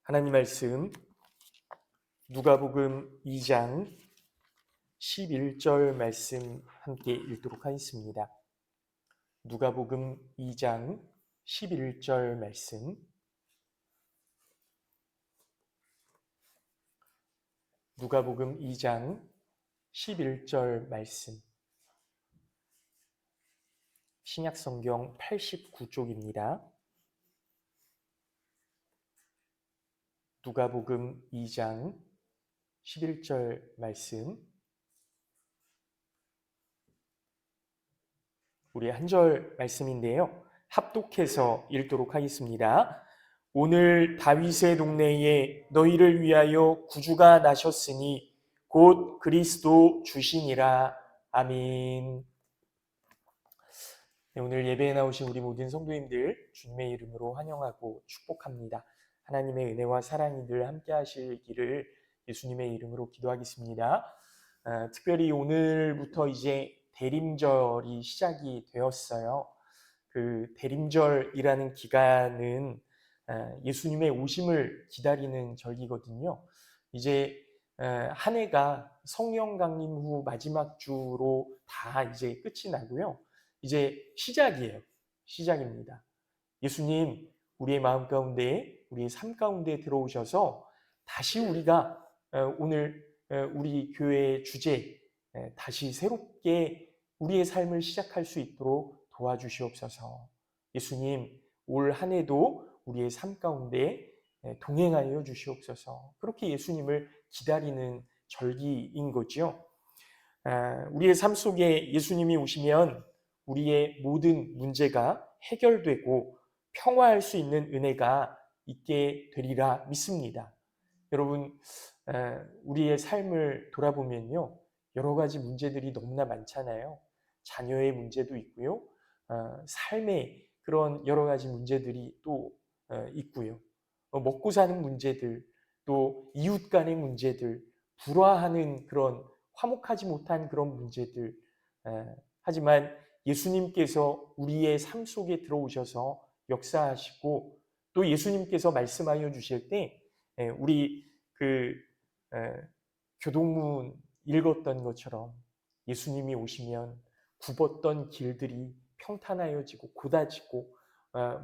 하나님 말씀 누가복음 2장 11절 말씀 함께 읽도록 하겠습니다. 누가복음 2장 11절 말씀. 누가복음 2장 11절 말씀. 신약성경 89쪽입니다. 누가복음 2장 11절 말씀. 우리 한 절 말씀인데요. 합독해서 읽도록 하겠습니다. 오늘 다윗의 동네에 너희를 위하여 구주가 나셨으니 곧 그리스도 주시니라. 아멘. 네, 오늘 예배에 나오신 우리 모든 성도님들 주님의 이름으로 환영하고 축복합니다. 하나님의 은혜와 사랑이 늘 함께 하시기를 예수님의 이름으로 기도하겠습니다. 특별히 오늘부터 이제 대림절이 시작이 되었어요. 그 대림절이라는 기간은 예수님의 오심을 기다리는 절기거든요. 이제 한 해가 성령 강림 후 마지막 주로 다 이제 끝이 나고요. 이제 시작이에요. 시작입니다. 예수님 우리의 마음 가운데, 우리의 삶 가운데 들어오셔서 다시 우리가 오늘 우리 교회의 주제 다시 새롭게 우리의 삶을 시작할 수 있도록 도와주시옵소서. 예수님 올 한 해도 우리의 삶 가운데 동행하여 주시옵소서. 그렇게 예수님을 기다리는 절기인 거죠. 우리의 삶 속에 예수님이 오시면 우리의 모든 문제가 해결되고 평화할 수 있는 은혜가 있게 되리라 믿습니다. 여러분, 우리의 삶을 돌아보면요, 여러 가지 문제들이 너무나 많잖아요. 자녀의 문제도 있고요, 삶의 그런 여러 가지 문제들이 또 있고요. 먹고 사는 문제들, 또 이웃 간의 문제들, 불화하는 그런 화목하지 못한 그런 문제들. 하지만 예수님께서 우리의 삶 속에 들어오셔서 역사하시고 또 예수님께서 말씀하여 주실 때 우리 그 교동문 읽었던 것처럼 예수님이 오시면 굽었던 길들이 평탄하여지고 곧아지고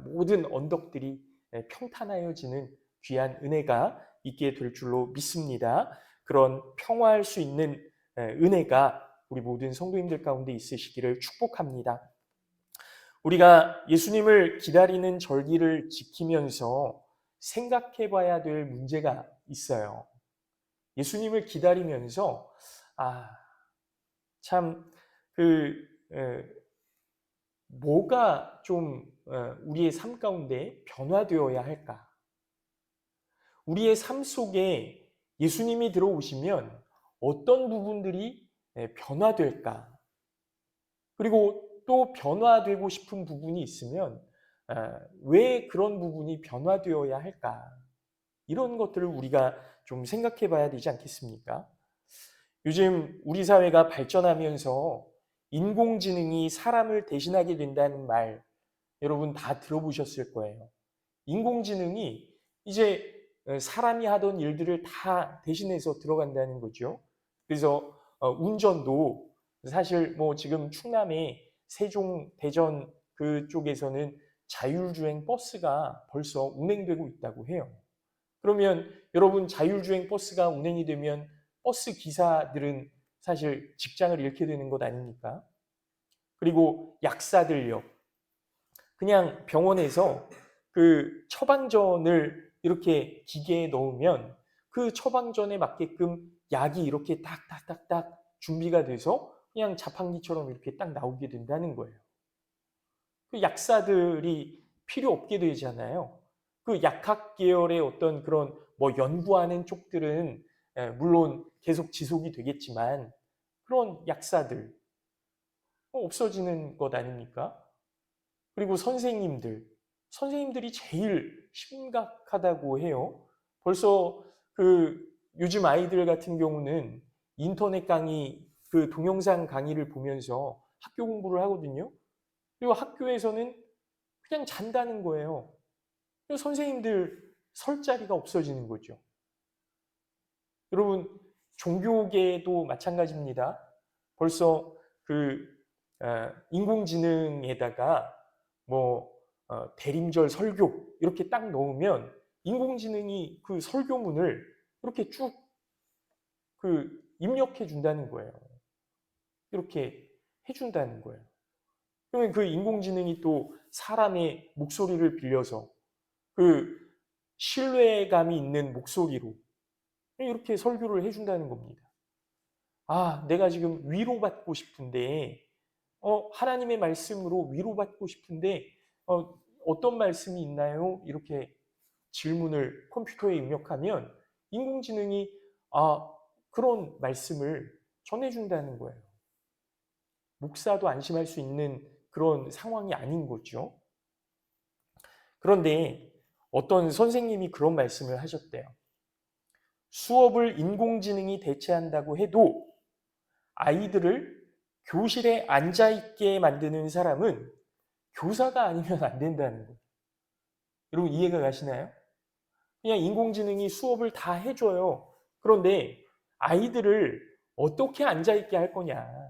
모든 언덕들이 평탄하여지는 귀한 은혜가 있게 될 줄로 믿습니다. 그런 평화할 수 있는 은혜가 우리 모든 성도님들 가운데 있으시기를 축복합니다. 우리가 예수님을 기다리는 절기를 지키면서 생각해 봐야 될 문제가 있어요. 예수님을 기다리면서 참 뭐가 좀 우리의 삶 가운데 변화되어야 할까? 우리의 삶 속에 예수님이 들어오시면 어떤 부분들이 변화될까? 그리고 또 변화되고 싶은 부분이 있으면 왜 그런 부분이 변화되어야 할까? 이런 것들을 우리가 좀 생각해 봐야 되지 않겠습니까? 요즘 우리 사회가 발전하면서 인공지능이 사람을 대신하게 된다는 말 여러분 다 들어보셨을 거예요. 인공지능이 이제 사람이 하던 일들을 다 대신해서 들어간다는 거죠. 그래서 운전도 사실 뭐 지금 충남의 세종, 대전 그쪽에서는 자율주행 버스가 벌써 운행되고 있다고 해요. 그러면 여러분 자율주행 버스가 운행이 되면 버스 기사들은 사실 직장을 잃게 되는 것 아닙니까? 그리고 약사들요. 그냥 병원에서 그 처방전을 이렇게 기계에 넣으면 그 처방전에 맞게끔 약이 이렇게 딱딱딱딱 준비가 돼서 그냥 자판기처럼 이렇게 딱 나오게 된다는 거예요. 그 약사들이 필요 없게 되잖아요. 그 약학 계열의 어떤 그런 뭐 연구하는 쪽들은 물론 계속 지속이 되겠지만 그런 약사들 없어지는 것 아닙니까? 그리고 선생님들이 제일 심각하다고 해요. 벌써 그 요즘 아이들 같은 경우는 인터넷 강의, 그 동영상 강의를 보면서 학교 공부를 하거든요. 그리고 학교에서는 그냥 잔다는 거예요. 선생님들 설 자리가 없어지는 거죠. 여러분, 종교계도 마찬가지입니다. 벌써 인공지능에다가 대림절 설교 이렇게 딱 넣으면 인공지능이 그 설교문을 이렇게 쭉 입력해 준다는 거예요. 이렇게 해준다는 거예요. 그러면 그 인공지능이 또 사람의 목소리를 빌려서 신뢰감이 있는 목소리로 이렇게 설교를 해준다는 겁니다. 내가 지금 위로받고 싶은데, 하나님의 말씀으로 위로받고 싶은데, 어떤 말씀이 있나요? 이렇게 질문을 컴퓨터에 입력하면 인공지능이 그런 말씀을 전해준다는 거예요. 목사도 안심할 수 있는 그런 상황이 아닌 거죠. 그런데 어떤 선생님이 그런 말씀을 하셨대요. 수업을 인공지능이 대체한다고 해도 아이들을 교실에 앉아있게 만드는 사람은 교사가 아니면 안 된다는 거예요. 여러분 이해가 가시나요? 그냥 인공지능이 수업을 다 해줘요. 그런데 아이들을 어떻게 앉아있게 할 거냐.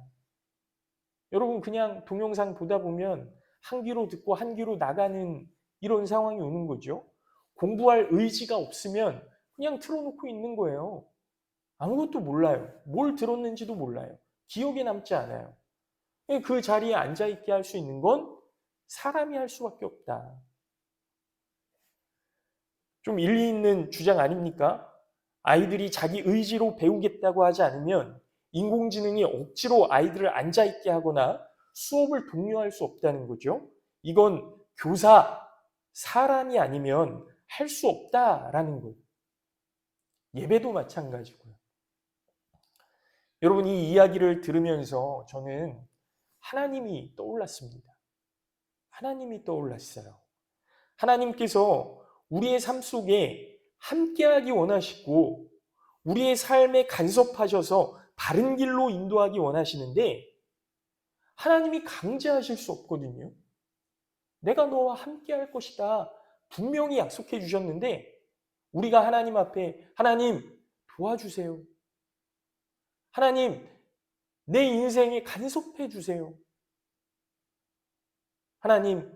여러분 그냥 동영상 보다 보면 한 귀로 듣고 한 귀로 나가는 이런 상황이 오는 거죠. 공부할 의지가 없으면 그냥 틀어놓고 있는 거예요. 아무것도 몰라요. 뭘 들었는지도 몰라요. 기억에 남지 않아요. 그 자리에 앉아있게 할 수 있는 건 사람이 할 수밖에 없다. 좀 일리 있는 주장 아닙니까? 아이들이 자기 의지로 배우겠다고 하지 않으면 인공지능이 억지로 아이들을 앉아있게 하거나 수업을 독려할 수 없다는 거죠. 이건 교사, 사람이 아니면 할 수 없다라는 거예요. 예배도 마찬가지고요. 여러분 이 이야기를 들으면서 저는 하나님이 떠올랐습니다. 하나님이 떠올랐어요. 하나님께서 우리의 삶 속에 함께하기 원하시고 우리의 삶에 간섭하셔서 바른 길로 인도하기 원하시는데 하나님이 강제하실 수 없거든요. 내가 너와 함께할 것이다. 분명히 약속해 주셨는데 우리가 하나님 앞에 하나님 도와주세요. 하나님 내 인생에 간섭해 주세요. 하나님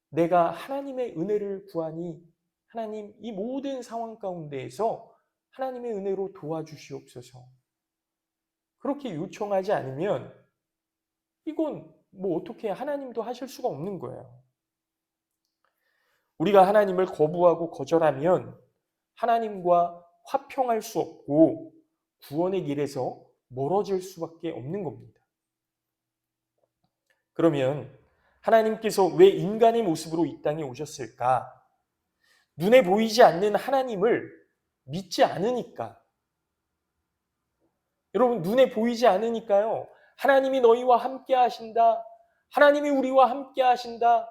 내가 하나님의 은혜를 구하니 하나님 이 모든 상황 가운데에서 하나님의 은혜로 도와주시옵소서. 그렇게 요청하지 않으면 이건 어떻게 하나님도 하실 수가 없는 거예요. 우리가 하나님을 거부하고 거절하면 하나님과 화평할 수 없고 구원의 길에서 멀어질 수밖에 없는 겁니다. 그러면 하나님께서 왜 인간의 모습으로 이 땅에 오셨을까? 눈에 보이지 않는 하나님을 믿지 않으니까. 여러분 눈에 보이지 않으니까요. 하나님이 너희와 함께 하신다. 하나님이 우리와 함께 하신다.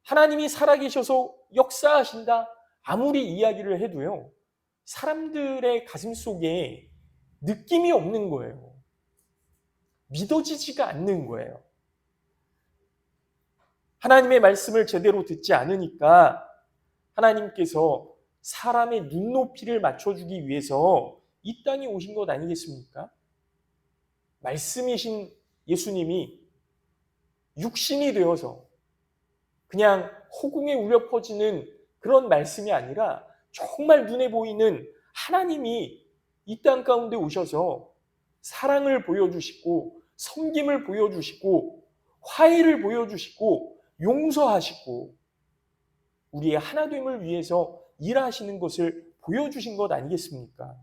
하나님이 살아계셔서 역사하신다. 아무리 이야기를 해도요. 사람들의 가슴 속에 느낌이 없는 거예요. 믿어지지가 않는 거예요. 하나님의 말씀을 제대로 듣지 않으니까 하나님께서 사람의 눈높이를 맞춰주기 위해서 이 땅에 오신 것 아니겠습니까? 말씀이신 예수님이 육신이 되어서 그냥 허공에 울려 퍼지는 그런 말씀이 아니라 정말 눈에 보이는 하나님이 이 땅 가운데 오셔서 사랑을 보여주시고 섬김을 보여주시고 화해를 보여주시고 용서하시고 우리의 하나됨을 위해서 일하시는 것을 보여주신 것 아니겠습니까?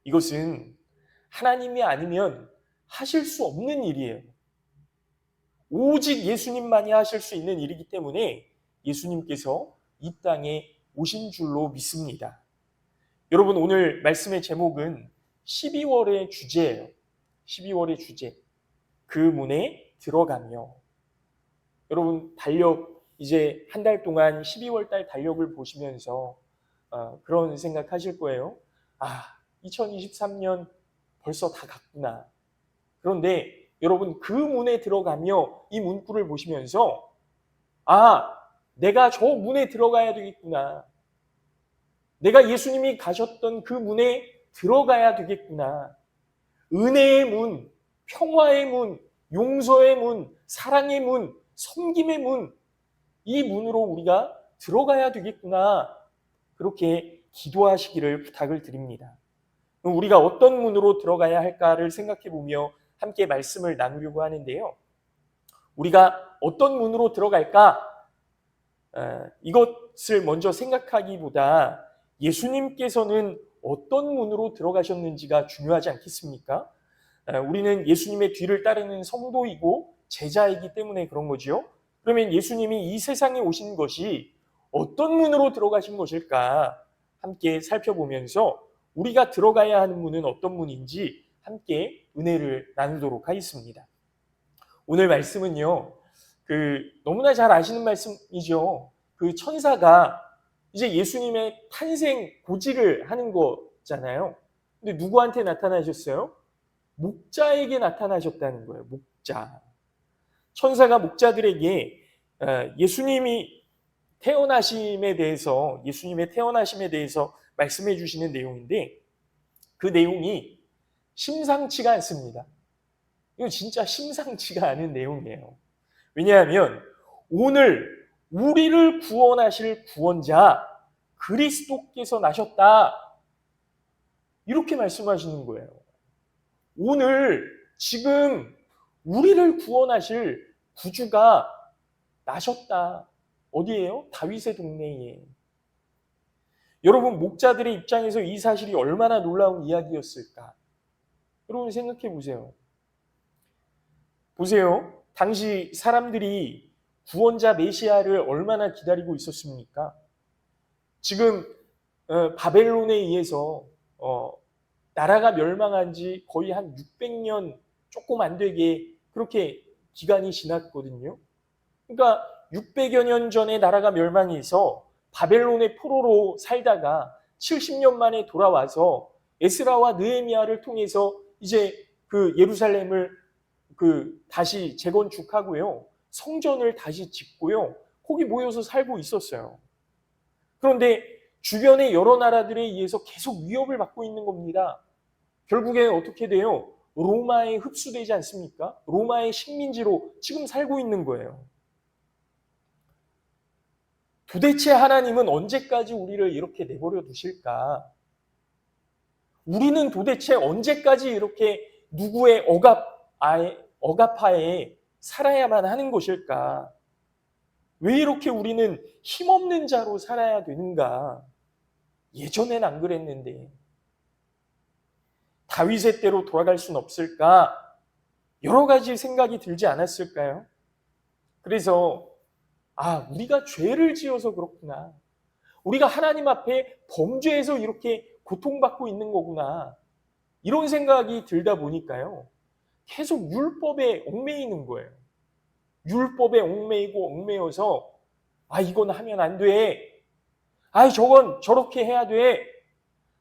이것은 하나님이 아니면 하실 수 없는 일이에요. 오직 예수님만이 하실 수 있는 일이기 때문에 예수님께서 이 땅에 오신 줄로 믿습니다. 여러분 오늘 말씀의 제목은 12월의 주제예요. 12월의 주제. 그 문에 들어가며. 여러분 달력 이제 한 달 동안 12월 달 달력을 보시면서 그런 생각하실 거예요. 2023년 벌써 다 갔구나. 그런데 여러분 그 문에 들어가며 이 문구를 보시면서 내가 저 문에 들어가야 되겠구나. 내가 예수님이 가셨던 그 문에 들어가야 되겠구나. 은혜의 문, 평화의 문, 용서의 문, 사랑의 문, 섬김의 문, 이 문으로 우리가 들어가야 되겠구나. 그렇게 기도하시기를 부탁을 드립니다. 우리가 어떤 문으로 들어가야 할까를 생각해 보며 함께 말씀을 나누려고 하는데요. 우리가 어떤 문으로 들어갈까? 이것을 먼저 생각하기보다 예수님께서는 어떤 문으로 들어가셨는지가 중요하지 않겠습니까? 우리는 예수님의 뒤를 따르는 성도이고 제자이기 때문에 그런 거지요. 그러면 예수님이 이 세상에 오신 것이 어떤 문으로 들어가신 것일까? 함께 살펴보면서 우리가 들어가야 하는 문은 어떤 문인지 함께 은혜를 나누도록 하겠습니다. 오늘 말씀은요, 너무나 잘 아시는 말씀이죠. 그 천사가 이제 예수님의 탄생 고지를 하는 거잖아요. 근데 누구한테 나타나셨어요? 목자에게 나타나셨다는 거예요. 목자. 천사가 목자들에게 예수님의 태어나심에 대해서 말씀해 주시는 내용인데, 그 내용이 심상치가 않습니다. 이거 진짜 심상치가 않은 내용이에요. 왜냐하면 오늘 우리를 구원하실 구원자 그리스도께서 나셨다, 이렇게 말씀하시는 거예요. 오늘 지금 우리를 구원하실 구주가 나셨다. 어디예요? 다윗의 동네에. 여러분, 목자들의 입장에서 이 사실이 얼마나 놀라운 이야기였을까? 여러분 생각해 보세요. 당시 사람들이 구원자 메시아를 얼마나 기다리고 있었습니까? 지금 바벨론에 의해서 나라가 멸망한 지 거의 한 600년 조금 안 되게 그렇게 기간이 지났거든요. 그러니까 600여 년 전에 나라가 멸망해서 바벨론의 포로로 살다가 70년 만에 돌아와서 에스라와 느헤미야를 통해서 이제 그 예루살렘을 다시 재건축하고요. 성전을 다시 짓고요. 거기 모여서 살고 있었어요. 그런데 주변의 여러 나라들에 의해서 계속 위협을 받고 있는 겁니다. 결국에 어떻게 돼요? 로마에 흡수되지 않습니까? 로마의 식민지로 지금 살고 있는 거예요. 도대체 하나님은 언제까지 우리를 이렇게 내버려 두실까? 우리는 도대체 언제까지 이렇게 누구의 억압하에 살아야만 하는 것일까? 왜 이렇게 우리는 힘없는 자로 살아야 되는가? 예전엔 안 그랬는데. 다윗의 때로 돌아갈 수는 없을까? 여러 가지 생각이 들지 않았을까요? 그래서 우리가 죄를 지어서 그렇구나. 우리가 하나님 앞에 범죄해서 이렇게 고통받고 있는 거구나. 이런 생각이 들다 보니까요. 계속 율법에 얽매이는 거예요. 율법에 얽매여서 이건 하면 안 돼. 저건 저렇게 해야 돼.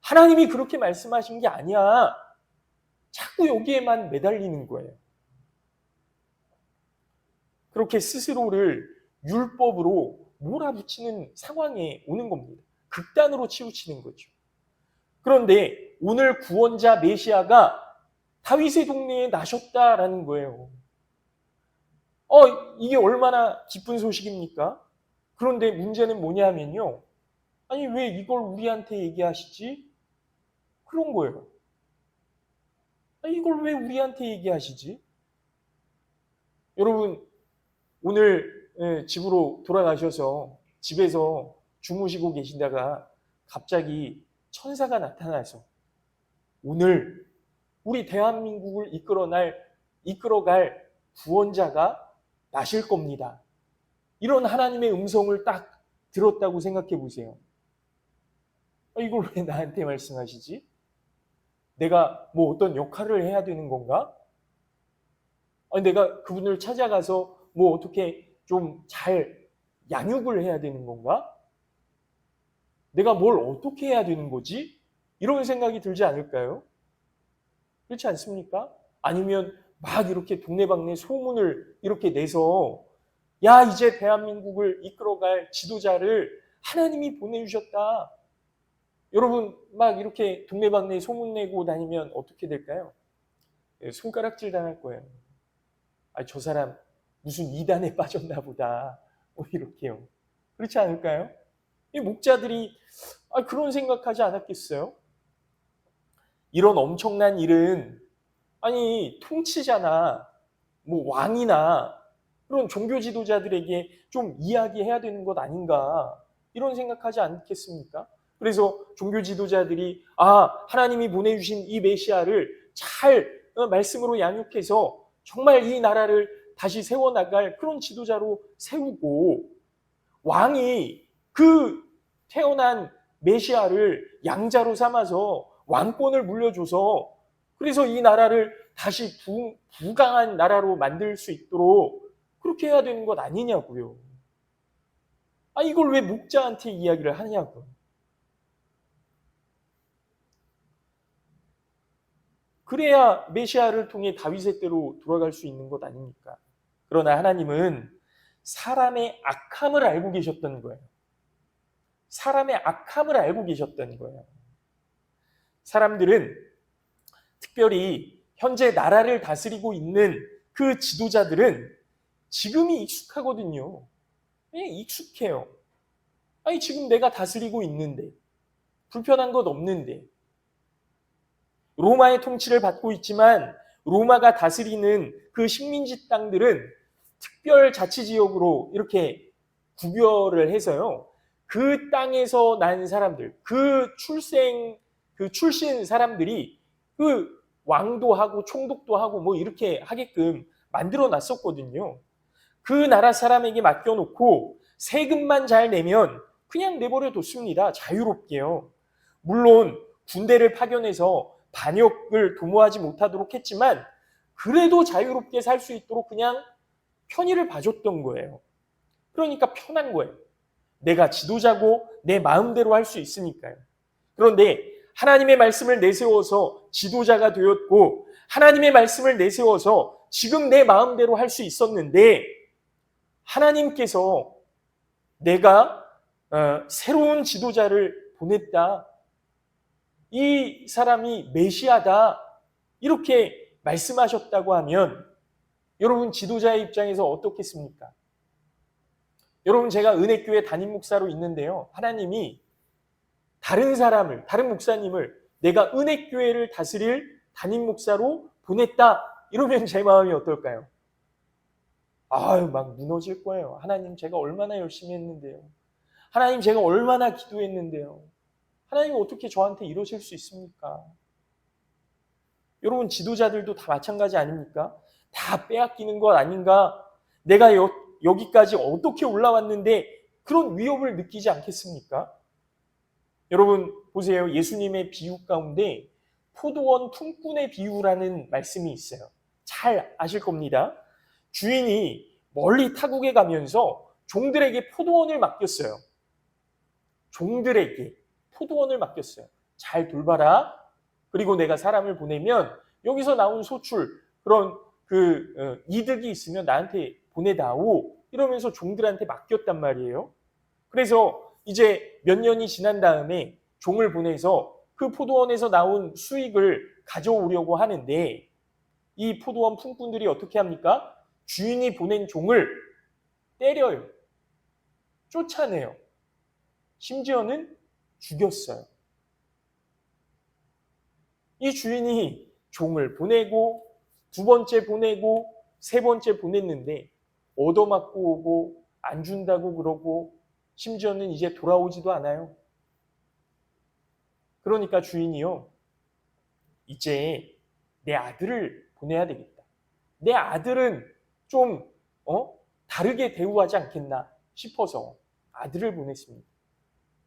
하나님이 그렇게 말씀하신 게 아니야. 자꾸 여기에만 매달리는 거예요. 그렇게 스스로를 율법으로 몰아붙이는 상황에 오는 겁니다. 극단으로 치우치는 거죠. 그런데 오늘 구원자 메시아가 다윗의 동네에 나셨다라는 거예요. 이게 얼마나 기쁜 소식입니까? 그런데 문제는 뭐냐면요. 왜 이걸 우리한테 얘기하시지? 그런 거예요. 이걸 왜 우리한테 얘기하시지? 여러분, 오늘 집으로 돌아가셔서 집에서 주무시고 계시다가 갑자기 천사가 나타나서 오늘 우리 대한민국을 이끌어갈 구원자가 나실 겁니다. 이런 하나님의 음성을 딱 들었다고 생각해 보세요. 이걸 왜 나한테 말씀하시지? 내가 어떤 역할을 해야 되는 건가? 내가 그분을 찾아가서 어떻게 좀 잘 양육을 해야 되는 건가? 내가 뭘 어떻게 해야 되는 거지? 이런 생각이 들지 않을까요? 그렇지 않습니까? 아니면 막 이렇게 동네방네 소문을 이렇게 내서 이제 대한민국을 이끌어갈 지도자를 하나님이 보내주셨다. 여러분 막 이렇게 동네방네 소문내고 다니면 어떻게 될까요? 손가락질 당할 거예요. 아, 저 사람 무슨 이단에 빠졌나 보다. 뭐 이렇게요. 그렇지 않을까요? 이 목자들이 그런 생각하지 않았겠어요? 이런 엄청난 일은 아니 통치자나 뭐 왕이나 그런 종교 지도자들에게 좀 이야기해야 되는 것 아닌가 이런 생각하지 않겠습니까? 그래서 종교 지도자들이 하나님이 보내주신 이 메시아를 잘 말씀으로 양육해서 정말 이 나라를 다시 세워나갈 그런 지도자로 세우고 왕이 그 태어난 메시아를 양자로 삼아서 왕권을 물려줘서 그래서 이 나라를 다시 부강한 나라로 만들 수 있도록 그렇게 해야 되는 것 아니냐고요. 이걸 왜 목자한테 이야기를 하냐고요. 그래야 메시아를 통해 다윗의 때로 돌아갈 수 있는 것 아닙니까? 그러나 하나님은 사람의 악함을 알고 계셨던 거예요. 사람의 악함을 알고 계셨던 거예요. 사람들은 특별히 현재 나라를 다스리고 있는 그 지도자들은 지금이 익숙하거든요. 익숙해요. 지금 내가 다스리고 있는데, 불편한 것 없는데, 로마의 통치를 받고 있지만 로마가 다스리는 그 식민지 땅들은 특별자치지역으로 이렇게 구별을 해서요. 그 땅에서 난 사람들, 그 출신 사람들이 그 왕도 하고 총독도 하고 뭐 이렇게 하게끔 만들어 놨었거든요. 그 나라 사람에게 맡겨놓고 세금만 잘 내면 그냥 내버려 뒀습니다. 자유롭게요. 물론 군대를 파견해서 반역을 도모하지 못하도록 했지만 그래도 자유롭게 살 수 있도록 그냥 편의를 봐줬던 거예요. 그러니까 편한 거예요. 내가 지도자고 내 마음대로 할 수 있으니까요. 그런데 하나님의 말씀을 내세워서 지도자가 되었고 하나님의 말씀을 내세워서 지금 내 마음대로 할 수 있었는데 하나님께서 내가 새로운 지도자를 보냈다. 이 사람이 메시아다. 이렇게 말씀하셨다고 하면 여러분 지도자의 입장에서 어떻겠습니까? 여러분 제가 은혜교회 담임 목사로 있는데요. 하나님이 다른 목사님을 내가 은혜교회를 다스릴 담임 목사로 보냈다. 이러면 제 마음이 어떨까요? 막 무너질 거예요. 하나님 제가 얼마나 열심히 했는데요. 하나님 제가 얼마나 기도했는데요. 하나님 어떻게 저한테 이러실 수 있습니까? 여러분 지도자들도 다 마찬가지 아닙니까? 다 빼앗기는 것 아닌가? 내가 여기까지 어떻게 올라왔는데 그런 위협을 느끼지 않겠습니까? 여러분 보세요. 예수님의 비유 가운데 포도원 품꾼의 비유라는 말씀이 있어요. 잘 아실 겁니다. 주인이 멀리 타국에 가면서 종들에게 포도원을 맡겼어요. 종들에게 포도원을 맡겼어요. 잘 돌봐라. 그리고 내가 사람을 보내면 여기서 나온 소출, 그런 이득이 있으면 나한테 보내다오. 이러면서 종들한테 맡겼단 말이에요. 그래서 이제 몇 년이 지난 다음에 종을 보내서 그 포도원에서 나온 수익을 가져오려고 하는데 이 포도원 품꾼들이 어떻게 합니까? 주인이 보낸 종을 때려요. 쫓아내요. 심지어는 죽였어요. 이 주인이 종을 보내고 두 번째 보내고 세 번째 보냈는데 얻어맞고 오고 안 준다고 그러고 심지어는 이제 돌아오지도 않아요. 그러니까 주인이요. 이제 내 아들을 보내야 되겠다. 내 아들은 좀 다르게 대우하지 않겠나 싶어서 아들을 보냈습니다.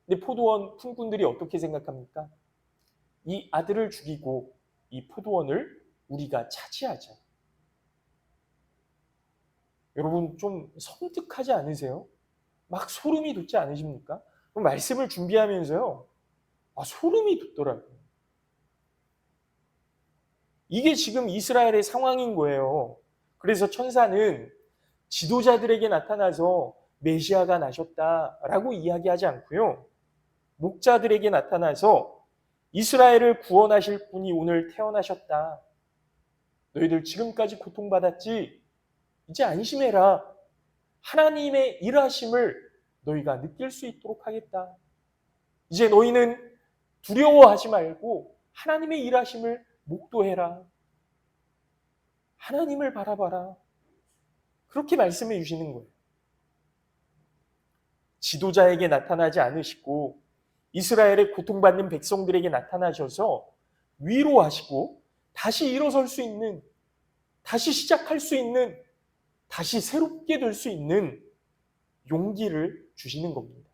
근데 포도원 품꾼들이 어떻게 생각합니까? 이 아들을 죽이고 이 포도원을 우리가 차지하자. 여러분 좀 섬뜩하지 않으세요? 막 소름이 돋지 않으십니까? 말씀을 준비하면서요. 소름이 돋더라고요. 이게 지금 이스라엘의 상황인 거예요. 그래서 천사는 지도자들에게 나타나서 메시아가 나셨다라고 이야기하지 않고요. 목자들에게 나타나서 이스라엘을 구원하실 분이 오늘 태어나셨다. 너희들 지금까지 고통받았지? 이제 안심해라. 하나님의 일하심을 너희가 느낄 수 있도록 하겠다. 이제 너희는 두려워하지 말고 하나님의 일하심을 목도해라. 하나님을 바라봐라. 그렇게 말씀해 주시는 거예요. 지도자에게 나타나지 않으시고 이스라엘의 고통받는 백성들에게 나타나셔서 위로하시고 다시 일어설 수 있는, 다시 시작할 수 있는, 다시 새롭게 될 수 있는 용기를 주시는 겁니다.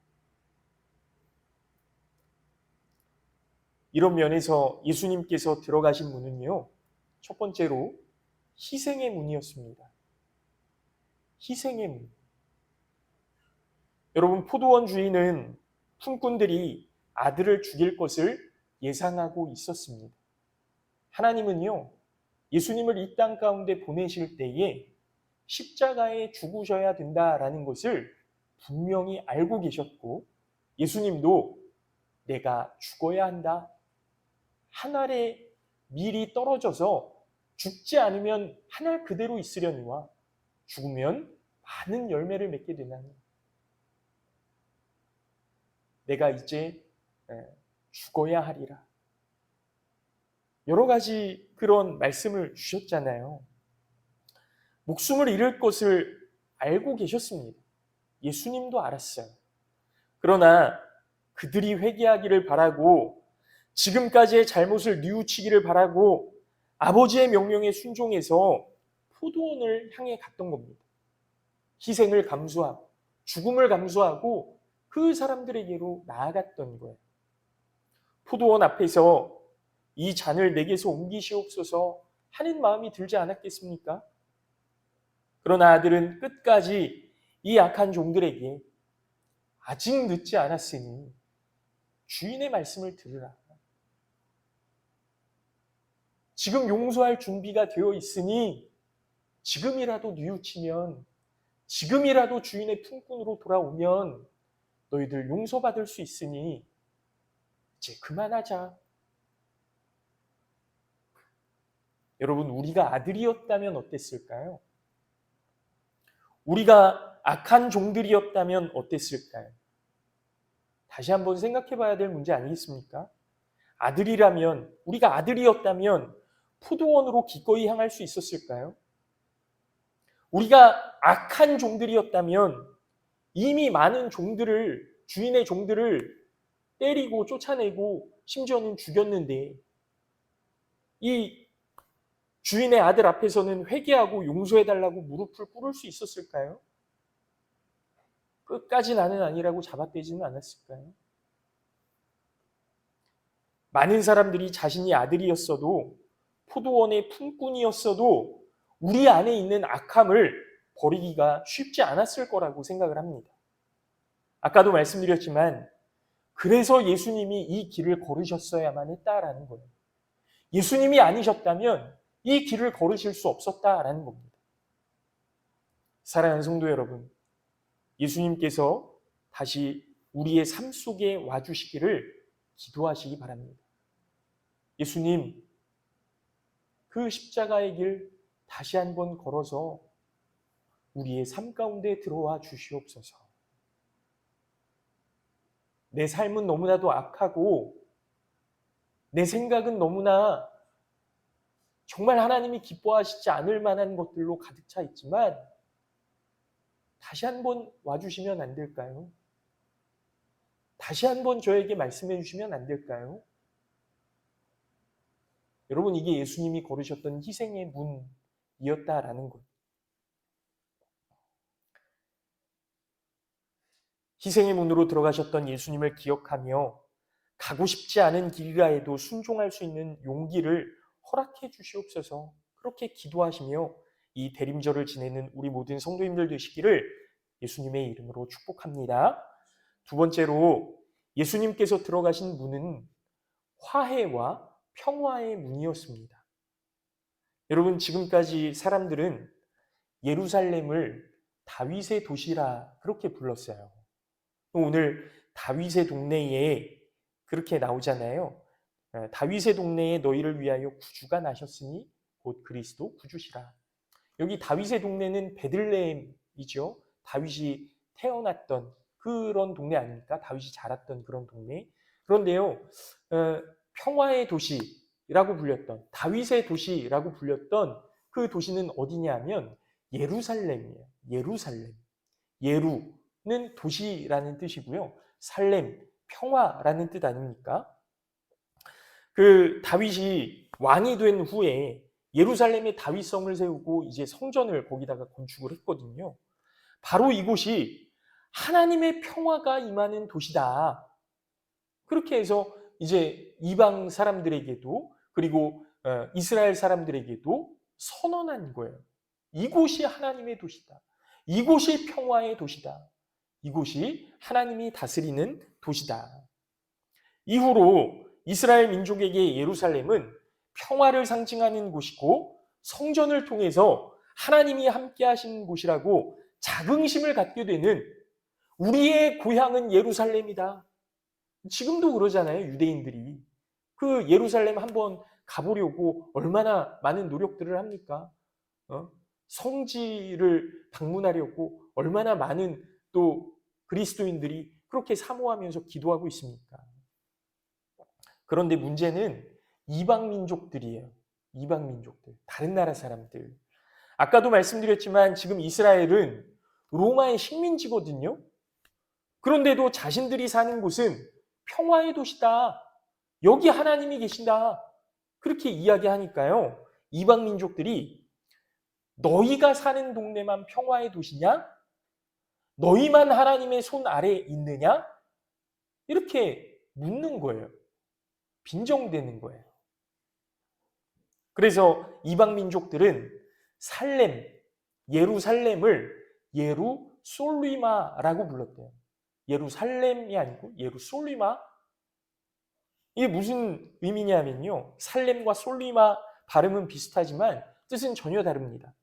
이런 면에서 예수님께서 들어가신 문은요, 첫 번째로 희생의 문이었습니다. 희생의 문. 여러분, 포도원 주인은 품꾼들이 아들을 죽일 것을 예상하고 있었습니다. 하나님은요, 예수님을 이 땅 가운데 보내실 때에 십자가에 죽으셔야 된다라는 것을 분명히 알고 계셨고, 예수님도 내가 죽어야 한다. 하늘에 밀이 떨어져서 죽지 않으면 하늘 그대로 있으려니와 죽으면 많은 열매를 맺게 되나니 내가 이제 죽어야 하리라. 여러 가지 그런 말씀을 주셨잖아요. 목숨을 잃을 것을 알고 계셨습니다. 예수님도 알았어요. 그러나 그들이 회개하기를 바라고 지금까지의 잘못을 뉘우치기를 바라고 아버지의 명령에 순종해서 포도원을 향해 갔던 겁니다. 희생을 감수하고 죽음을 감수하고 그 사람들에게로 나아갔던 거예요. 포도원 앞에서 이 잔을 내게서 옮기시옵소서 하는 마음이 들지 않았겠습니까? 그러나 아들은 끝까지 이 악한 종들에게 아직 늦지 않았으니 주인의 말씀을 들으라. 지금 용서할 준비가 되어 있으니 지금이라도 뉘우치면, 지금이라도 주인의 품꾼으로 돌아오면 너희들 용서받을 수 있으니 이제 그만하자. 여러분, 우리가 아들이었다면 어땠을까요? 우리가 악한 종들이었다면 어땠을까요? 다시 한번 생각해 봐야 될 문제 아니겠습니까? 아들이라면, 우리가 아들이었다면 포도원으로 기꺼이 향할 수 있었을까요? 우리가 악한 종들이었다면 이미 많은 종들을, 주인의 종들을 때리고 쫓아내고 심지어는 죽였는데 이 주인의 아들 앞에서는 회개하고 용서해달라고 무릎을 꿇을 수 있었을까요? 끝까지 나는 아니라고 잡아떼지는 않았을까요? 많은 사람들이 자신이 아들이었어도 포도원의 품꾼이었어도 우리 안에 있는 악함을 버리기가 쉽지 않았을 거라고 생각을 합니다. 아까도 말씀드렸지만 그래서 예수님이 이 길을 걸으셨어야만 했다라는 거예요. 예수님이 아니셨다면 이 길을 걸으실 수 없었다라는 겁니다. 사랑하는 성도 여러분, 예수님께서 다시 우리의 삶 속에 와주시기를 기도하시기 바랍니다. 예수님, 그 십자가의 길 다시 한번 걸어서 우리의 삶 가운데 들어와 주시옵소서. 내 삶은 너무나도 악하고 내 생각은 너무나 정말 하나님이 기뻐하시지 않을 만한 것들로 가득 차 있지만 다시 한번 와주시면 안 될까요? 다시 한번 저에게 말씀해 주시면 안 될까요? 여러분, 이게 예수님이 걸으셨던 희생의 문이었다라는 것. 희생의 문으로 들어가셨던 예수님을 기억하며 가고 싶지 않은 길이라해도 순종할 수 있는 용기를 허락해 주시옵소서. 그렇게 기도하시며 이 대림절을 지내는 우리 모든 성도님들 되시기를 예수님의 이름으로 축복합니다. 두 번째로 예수님께서 들어가신 문은 화해와 평화의 문이었습니다. 여러분, 지금까지 사람들은 예루살렘을 다윗의 도시라 그렇게 불렀어요. 오늘 다윗의 동네에 그렇게 나오잖아요. 다윗의 동네에 너희를 위하여 구주가 나셨으니 곧 그리스도 구주시라. 여기 다윗의 동네는 베들레헴이죠. 다윗이 태어났던 그런 동네 아닙니까? 다윗이 자랐던 그런 동네. 그런데요, 평화의 도시라고 불렸던, 다윗의 도시라고 불렸던 그 도시는 어디냐면 예루살렘이에요. 예루살렘. 예루는 도시라는 뜻이고요. 살렘, 평화라는 뜻 아닙니까? 그 다윗이 왕이 된 후에 예루살렘에 다윗성을 세우고 이제 성전을 거기다가 건축을 했거든요. 바로 이곳이 하나님의 평화가 임하는 도시다. 그렇게 해서 이제 이방 사람들에게도 그리고 이스라엘 사람들에게도 선언한 거예요. 이곳이 하나님의 도시다. 이곳이 평화의 도시다. 이곳이 하나님이 다스리는 도시다. 이후로 이스라엘 민족에게 예루살렘은 평화를 상징하는 곳이고 성전을 통해서 하나님이 함께 하시는 곳이라고 자긍심을 갖게 되는 우리의 고향은 예루살렘이다. 지금도 그러잖아요, 유대인들이. 그 예루살렘 한번 가보려고 얼마나 많은 노력들을 합니까? 성지를 방문하려고 얼마나 많은 또 그리스도인들이 그렇게 사모하면서 기도하고 있습니까? 그런데 문제는 이방 민족들이에요. 이방 민족들, 다른 나라 사람들. 아까도 말씀드렸지만 지금 이스라엘은 로마의 식민지거든요. 그런데도 자신들이 사는 곳은 평화의 도시다. 여기 하나님이 계신다. 그렇게 이야기하니까요. 이방 민족들이 너희가 사는 동네만 평화의 도시냐? 너희만 하나님의 손 아래에 있느냐? 이렇게 묻는 거예요. 빈정대는 거예요. 그래서 이방 민족들은 살렘, 예루살렘을 예루솔리마라고 불렀대요. 예루살렘이 아니고 예루솔리마. 이게 무슨 의미냐면요. 살렘과 솔리마 발음은 비슷하지만 뜻은 전혀 다릅니다.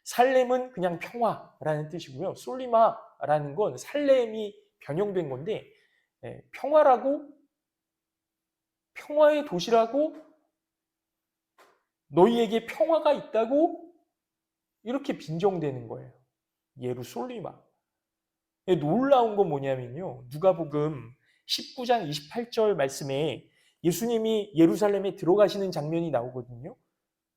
살렘은 그냥 평화라는 뜻이고요. 솔리마라는 건 살렘이 변형된 건데 평화라고, 평화의 도시라고, 너희에게 평화가 있다고 이렇게 빈정대는 거예요. 예루솔리마. 놀라운 건 뭐냐면요. 누가복음 19장 28절 말씀에 예수님이 예루살렘에 들어가시는 장면이 나오거든요.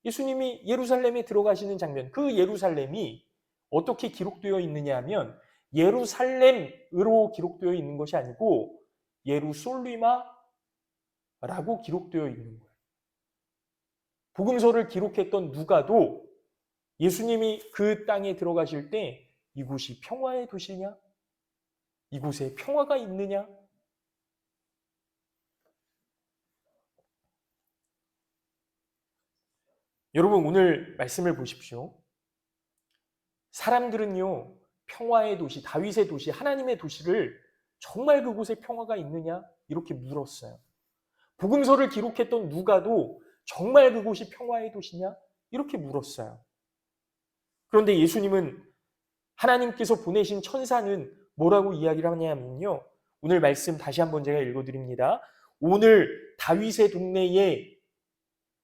예수님이 예루살렘에 들어가시는 장면, 그 예루살렘이 어떻게 기록되어 있느냐 하면 예루살렘으로 기록되어 있는 것이 아니고 예루솔리마라고 기록되어 있는 거예요. 복음서를 기록했던 누가도 예수님이 그 땅에 들어가실 때 이곳이 평화의 도시냐? 이곳에 평화가 있느냐? 여러분 오늘 말씀을 보십시오. 사람들은요, 평화의 도시, 다윗의 도시, 하나님의 도시를 정말 그곳에 평화가 있느냐? 이렇게 물었어요. 복음서를 기록했던 누가도 정말 그곳이 평화의 도시냐? 이렇게 물었어요. 그런데 예수님은, 하나님께서 보내신 천사는 뭐라고 이야기를 하냐면요. 오늘 말씀 다시 한번 제가 읽어드립니다. 오늘 다윗의 동네에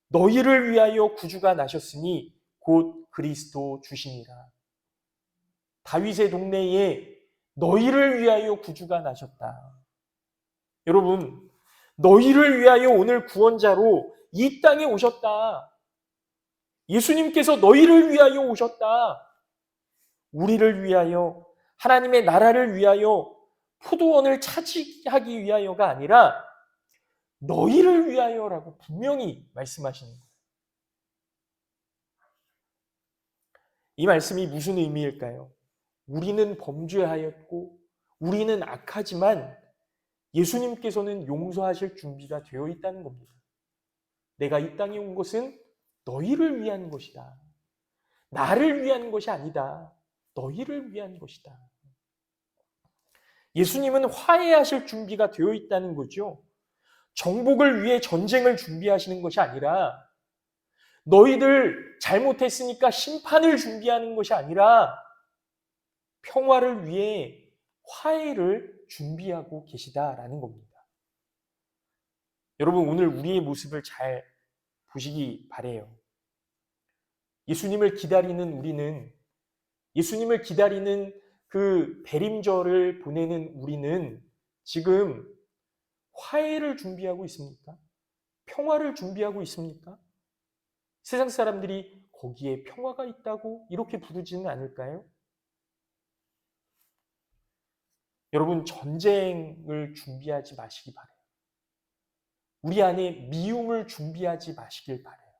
너희를 위하여 구주가 나셨으니 곧 그리스도 주시니라. 다윗의 동네에 너희를 위하여 구주가 나셨다. 여러분, 너희를 위하여 오늘 구원자로 이 땅에 오셨다. 예수님께서 너희를 위하여 오셨다. 우리를 위하여, 하나님의 나라를 위하여, 포도원을 차지하기 위하여가 아니라 너희를 위하여라고 분명히 말씀하시는 거예요. 이 말씀이 무슨 의미일까요? 우리는 범죄하였고 우리는 악하지만 예수님께서는 용서하실 준비가 되어 있다는 겁니다. 내가 이 땅에 온 것은 너희를 위한 것이다. 나를 위한 것이 아니다. 너희를 위한 것이다. 예수님은 화해하실 준비가 되어 있다는 거죠. 정복을 위해 전쟁을 준비하시는 것이 아니라, 너희들 잘못했으니까 심판을 준비하는 것이 아니라 평화를 위해 화해를 준비하고 계시다라는 겁니다. 여러분, 오늘 우리의 모습을 잘 보시기 바래요. 예수님을 기다리는 우리는, 예수님을 기다리는 그 대림절을 보내는 우리는 지금 화해를 준비하고 있습니까? 평화를 준비하고 있습니까? 세상 사람들이 거기에 평화가 있다고 이렇게 부르지는 않을까요? 여러분, 전쟁을 준비하지 마시기 바라요. 우리 안에 미움을 준비하지 마시길 바라요.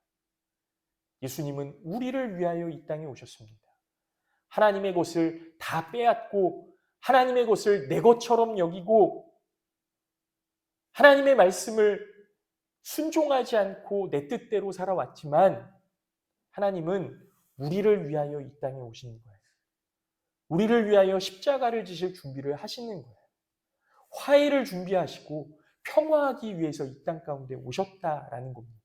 예수님은 우리를 위하여 이 땅에 오셨습니다. 하나님의 것을 다 빼앗고 하나님의 것을 내 것처럼 여기고 하나님의 말씀을 순종하지 않고 내 뜻대로 살아왔지만 하나님은 우리를 위하여 이 땅에 오시는 거예요. 우리를 위하여 십자가를 지실 준비를 하시는 거예요. 화해를 준비하시고 평화하기 위해서 이 땅 가운데 오셨다라는 겁니다.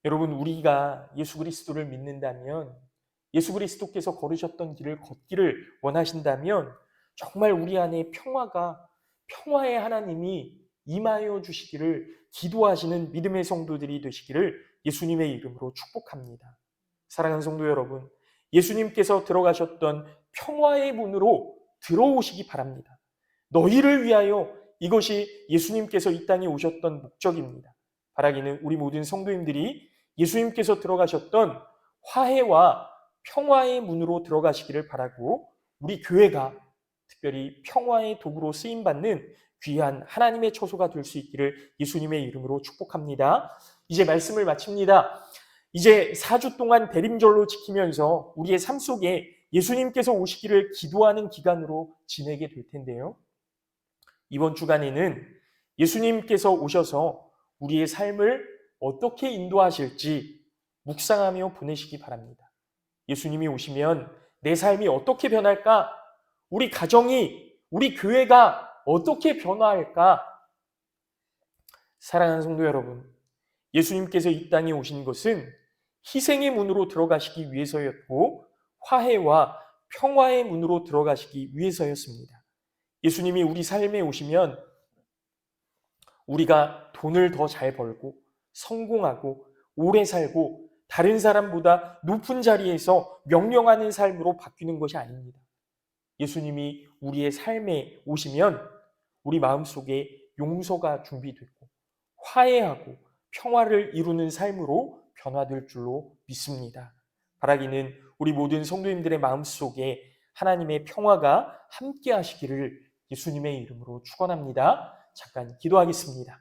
여러분, 우리가 예수 그리스도를 믿는다면, 예수 그리스도께서 걸으셨던 길을 걷기를 원하신다면 정말 우리 안에 평화의 하나님이 임하여 주시기를 기도하시는 믿음의 성도들이 되시기를 예수님의 이름으로 축복합니다. 사랑하는 성도 여러분, 예수님께서 들어가셨던 평화의 문으로 들어오시기 바랍니다. 너희를 위하여 이것이 예수님께서 이 땅에 오셨던 목적입니다. 바라기는 우리 모든 성도님들이 예수님께서 들어가셨던 화해와 평화의 문으로 들어가시기를 바라고 우리 교회가 특별히 평화의 도구로 쓰임받는 귀한 하나님의 처소가 될 수 있기를 예수님의 이름으로 축복합니다. 이제 말씀을 마칩니다. 이제 4주 동안 대림절로 지키면서 우리의 삶 속에 예수님께서 오시기를 기도하는 기간으로 지내게 될 텐데요. 이번 주간에는 예수님께서 오셔서 우리의 삶을 어떻게 인도하실지 묵상하며 보내시기 바랍니다. 예수님이 오시면 내 삶이 어떻게 변할까? 우리 가정이, 우리 교회가 어떻게 변화할까? 사랑하는 성도 여러분, 예수님께서 이 땅에 오신 것은 희생의 문으로 들어가시기 위해서였고 화해와 평화의 문으로 들어가시기 위해서였습니다. 예수님이 우리 삶에 오시면 우리가 돈을 더 잘 벌고 성공하고 오래 살고 다른 사람보다 높은 자리에서 명령하는 삶으로 바뀌는 것이 아닙니다. 예수님이 우리의 삶에 오시면 우리 마음속에 용서가 준비되고 화해하고 평화를 이루는 삶으로 변화될 줄로 믿습니다. 바라기는 우리 모든 성도님들의 마음속에 하나님의 평화가 함께 하시기를 예수님의 이름으로 축원합니다. 잠깐 기도하겠습니다.